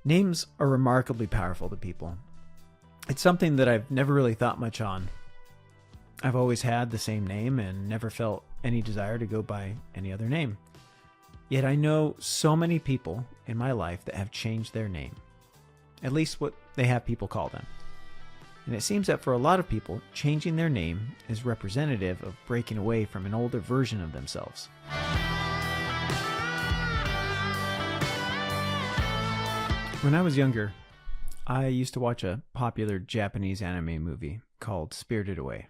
Names are remarkably powerful to people. It's something that I've never really thought much on. I've always had the same name and never felt any desire to go by any other name. Yet I know so many people in my life that have changed their name, at least what they have people call them. And it seems that for a lot of people, changing their name is representative of breaking away from an older version of themselves. When I was younger, I used to watch a popular Japanese anime movie called Spirited Away.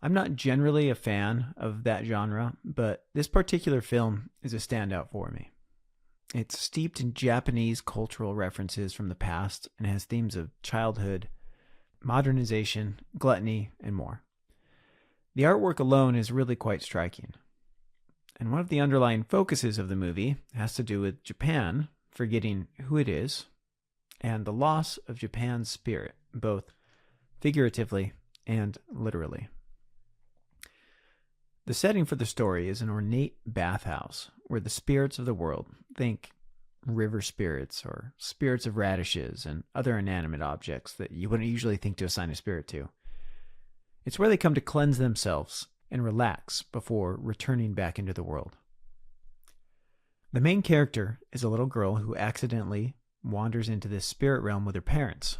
I'm not generally a fan of that genre, but this particular film is a standout for me. It's steeped in Japanese cultural references from the past and has themes of childhood, modernization, gluttony, and more. The artwork alone is really quite striking. And one of the underlying focuses of the movie has to do with Japan forgetting who it is and the loss of Japan's spirit, both figuratively and literally. The setting for the story is an ornate bathhouse where the spirits of the world, think river spirits or spirits of radishes and other inanimate objects that you wouldn't usually think to assign a spirit to. It's where they come to cleanse themselves and relax before returning back into the world. The main character is a little girl who accidentally wanders into this spirit realm with her parents.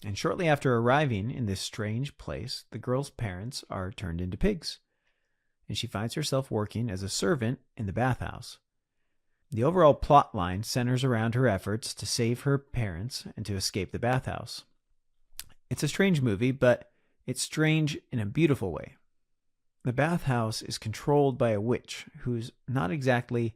And shortly after arriving in this strange place, the girl's parents are turned into pigs, and she finds herself working as a servant in the bathhouse. The overall plot line centers around her efforts to save her parents and to escape the bathhouse. It's a strange movie, but it's strange in a beautiful way. The bathhouse is controlled by a witch who's not exactly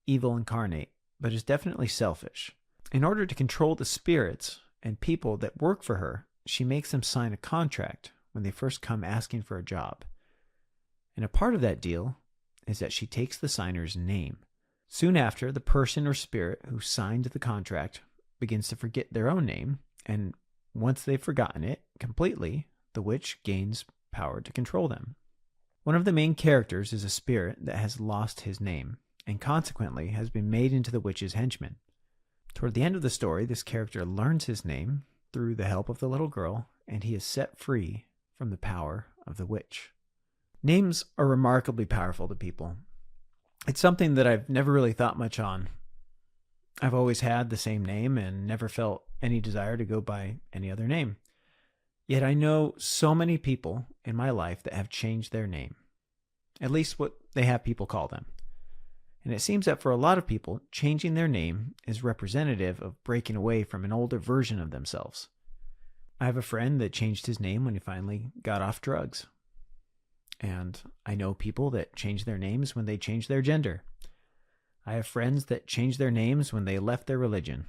evil incarnate, but is definitely selfish. In order to control the spirits and people that work for her, she makes them sign a contract when they first come asking for a job. And a part of that deal is that she takes the signer's name. Soon after, the person or spirit who signed the contract begins to forget their own name, and once they've forgotten it completely, the witch gains power to control them. One of the main characters is a spirit that has lost his name, and consequently has been made into the witch's henchman. Toward the end of the story, this character learns his name through the help of the little girl, and he is set free from the power of the witch. Names are remarkably powerful to people. It's something that I've never really thought much on. I've always had the same name and never felt any desire to go by any other name. Yet I know so many people in my life that have changed their name, at least what they have people call them. And it seems that for a lot of people, changing their name is representative of breaking away from an older version of themselves. I have a friend that changed his name when he finally got off drugs. And I know people that change their names when they change their gender. I have friends that change their names when they left their religion.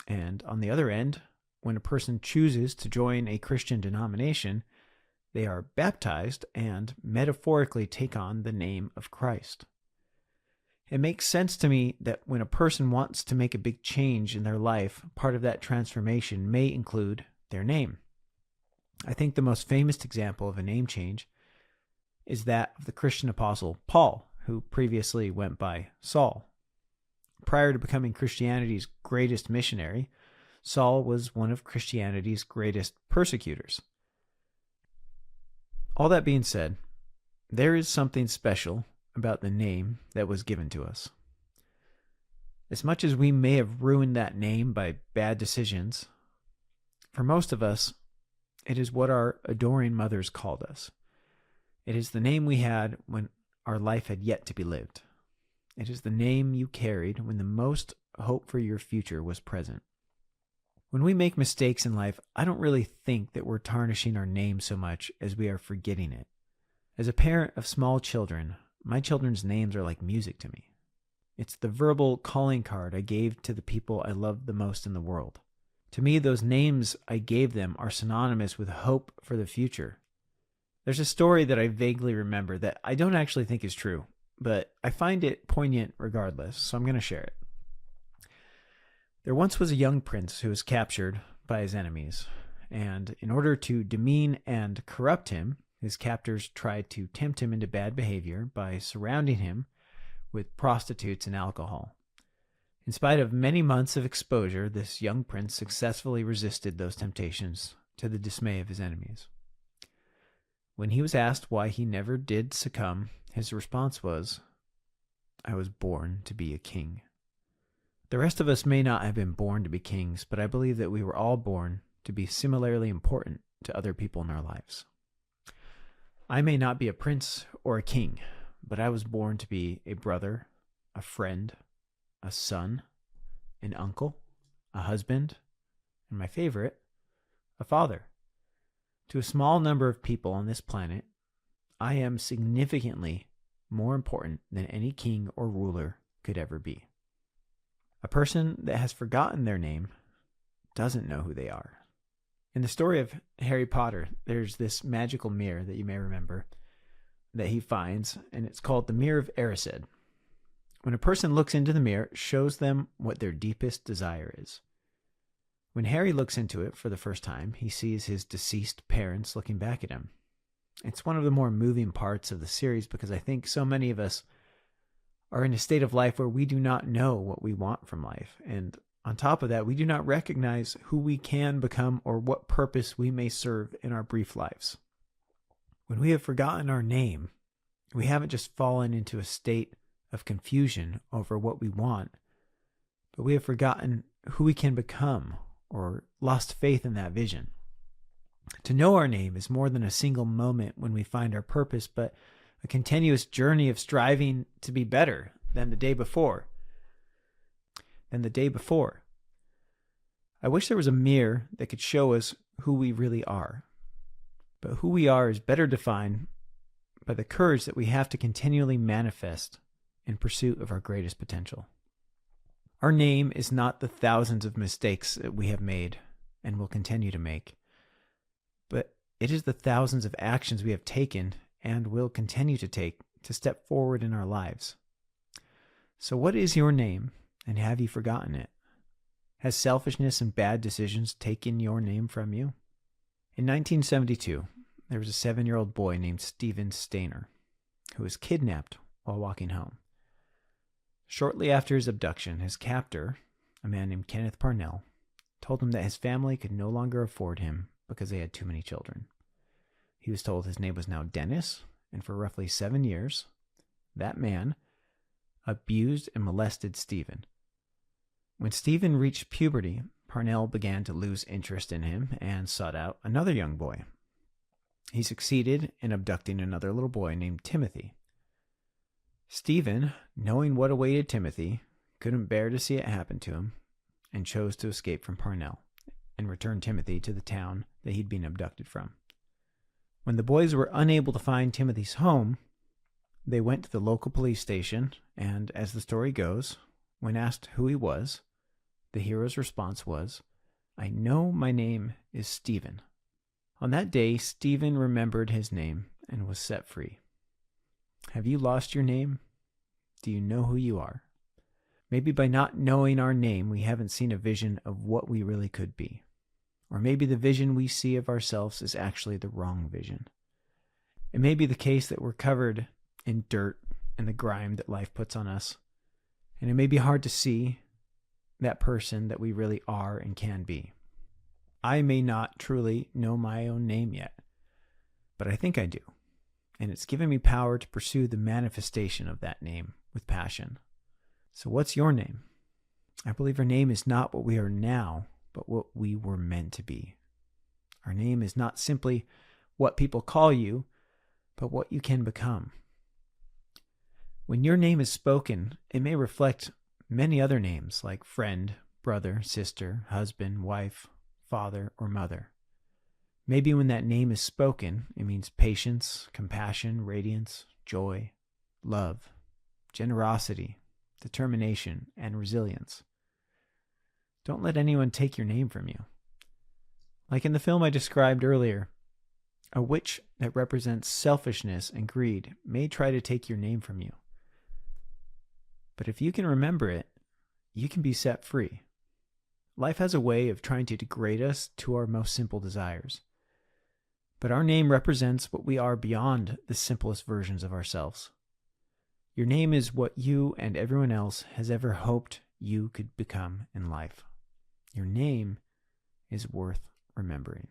And on the other end, when a person chooses to join a Christian denomination, they are baptized and metaphorically take on the name of Christ. It makes sense to me that when a person wants to make a big change in their life, part of that transformation may include their name. I think the most famous example of a name change is that of the Christian apostle Paul, who previously went by Saul. Prior to becoming Christianity's greatest missionary, Saul was one of Christianity's greatest persecutors. All that being said, there is something special about the name that was given to us. As much as we may have ruined that name by bad decisions, for most of us, it is what our adoring mothers called us. It is the name we had when our life had yet to be lived. It is the name you carried when the most hope for your future was present. When we make mistakes in life, I don't really think that we're tarnishing our name so much as we are forgetting it. As a parent of small children, my children's names are like music to me. It's the verbal calling card I gave to the people I love the most in the world. To me, those names I gave them are synonymous with hope for the future. There's a story that I vaguely remember that I don't actually think is true, but I find it poignant regardless, so I'm going to share it. There once was a young prince who was captured by his enemies, and in order to demean and corrupt him, his captors tried to tempt him into bad behavior by surrounding him with prostitutes and alcohol. In spite of many months of exposure, this young prince successfully resisted those temptations to the dismay of his enemies. When he was asked why he never did succumb, his response was, "I was born to be a king." The rest of us may not have been born to be kings, but I believe that we were all born to be similarly important to other people in our lives. I may not be a prince or a king, but I was born to be a brother, a friend, a son, an uncle, a husband, and my favorite, a father. To a small number of people on this planet, I am significantly more important than any king or ruler could ever be. A person that has forgotten their name doesn't know who they are. In the story of Harry Potter, there's this magical mirror that you may remember that he finds, and it's called the Mirror of Erised. When a person looks into the mirror, it shows them what their deepest desire is. When Harry looks into it for the first time, he sees his deceased parents looking back at him. It's one of the more moving parts of the series because I think so many of us are in a state of life where we do not know what we want from life. And on top of that, we do not recognize who we can become or what purpose we may serve in our brief lives. When we have forgotten our name, we haven't just fallen into a state of confusion over what we want, but we have forgotten who we can become or lost faith in that vision. To know our name is more than a single moment when we find our purpose, but a continuous journey of striving to be better than the day before. I wish there was a mirror that could show us who we really are. But who we are is better defined by the courage that we have to continually manifest in pursuit of our greatest potential. Our name is not the thousands of mistakes that we have made and will continue to make, but it is the thousands of actions we have taken and will continue to take to step forward in our lives. So what is your name, and have you forgotten it? Has selfishness and bad decisions taken your name from you? In 1972, there was a 7-year-old boy named Steven Stainer who was kidnapped while walking home. Shortly after his abduction, his captor, a man named Kenneth Parnell, told him that his family could no longer afford him because they had too many children. He was told his name was now Dennis, and for roughly 7 years, that man abused and molested Steven. When Steven reached puberty, Parnell began to lose interest in him and sought out another young boy. He succeeded in abducting another little boy named Timothy. Steven, knowing what awaited Timothy, couldn't bear to see it happen to him and chose to escape from Parnell and return Timothy to the town that he'd been abducted from. When the boys were unable to find Timothy's home, they went to the local police station, and as the story goes, when asked who he was, the hero's response was, "I know my name is Steven." On that day, Steven remembered his name and was set free. Have you lost your name? Do you know who you are? Maybe by not knowing our name, we haven't seen a vision of what we really could be. Or maybe the vision we see of ourselves is actually the wrong vision. It may be the case that we're covered in dirt and the grime that life puts on us, and it may be hard to see that person that we really are and can be. I may not truly know my own name yet, but I think I do. And it's given me power to pursue the manifestation of that name with passion. So what's your name? I believe our name is not what we are now, but what we were meant to be. Our name is not simply what people call you, but what you can become. When your name is spoken, it may reflect many other names like friend, brother, sister, husband, wife, father, or mother. Maybe when that name is spoken, it means patience, compassion, radiance, joy, love, generosity, determination, and resilience. Don't let anyone take your name from you. Like in the film I described earlier, a witch that represents selfishness and greed may try to take your name from you. But if you can remember it, you can be set free. Life has a way of trying to degrade us to our most simple desires. But our name represents what we are beyond the simplest versions of ourselves. Your name is what you and everyone else has ever hoped you could become in life. Your name is worth remembering.